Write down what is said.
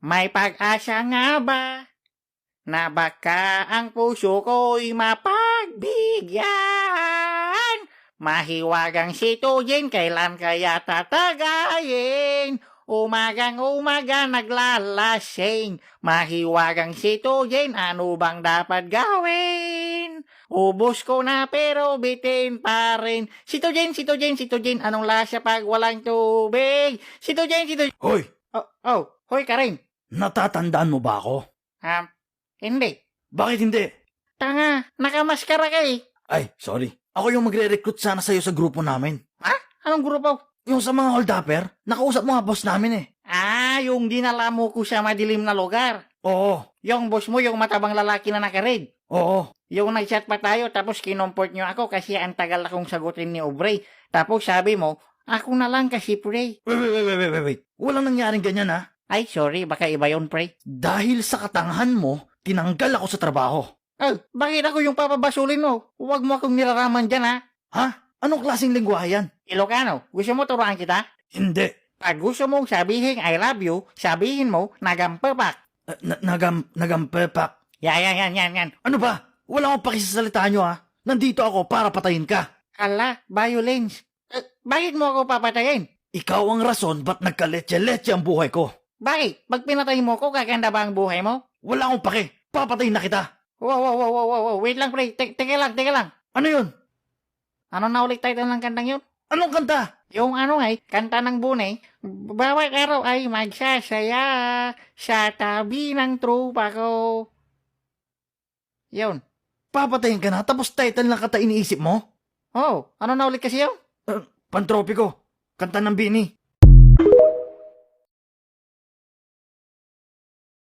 May pag-asa nga ba na baka ang puso ko'y mapagbigyan? Mahiwagang situgin, kailan kaya tatagayin? Umagang umaga naglalasing, mahiwagang situgin, ano bang dapat gawin? Ubus ko na pero bitin pa rin. Situgin, anong lasa pag walang tubig? Situgin. Hoy, Hoy Karin. natatandaan mo ba ako? Hindi. Bakit hindi? Tanga, nakamaskara ka eh. Ay, sorry. Ako yung magre-recruit sana sa'yo sa grupo namin. Ha? Anong grupo? Yung sa mga hold-upper, nakausap mo nga boss namin eh. Yung dinala mo ko sa madilim na lugar. Oo, Yung boss mo, yung matabang lalaki na naka-red. oo. Yung nag-chat pa tayo, tapos kinomport nyo ako kasi ang tagal akong sagutin ni Aubrey. Tapos sabi mo, ako na lang kasi pre. Wait. Walang nangyaring ganyan ha. Ay, sorry, baka iba yun pre. Dahil sa katangahan mo, tinanggal ako sa trabaho. Bakit ako yung papabasulin mo? Huwag mo akong nilaraman dyan ha. Ha? Anong klaseng lingwahe yan? Ilocano, gusto mo turuan kita? Hindi. Pag gusto mong sabihin I love you, sabihin mo nagamperpak. Nagampepak. Yan. Ano ba? Wala akong pakisasalita nyo ha. Nandito ako para patayin ka. Ala, violence. Bakit mo ako papatayin? Ikaw ang rason ba't nagkaletse-letse ang buhay ko. Bakit? Pag pinatay mo ko, gaganda ba ang buhay mo? Wala akong pake. Papatayin na kita. Wow. Wait lang, pre. Teka lang. Ano yun? Ano na ulit title ng kantang yun? Anong kanta? Yung kanta ng bunay, bawat araw ay magsasaya sa tabi ng trupa ko. Yun. Papatayin ka na tapos title lang kata iniisip mo? Ano na ulit kasi yun? Pantropiko. Kanta ng Bini.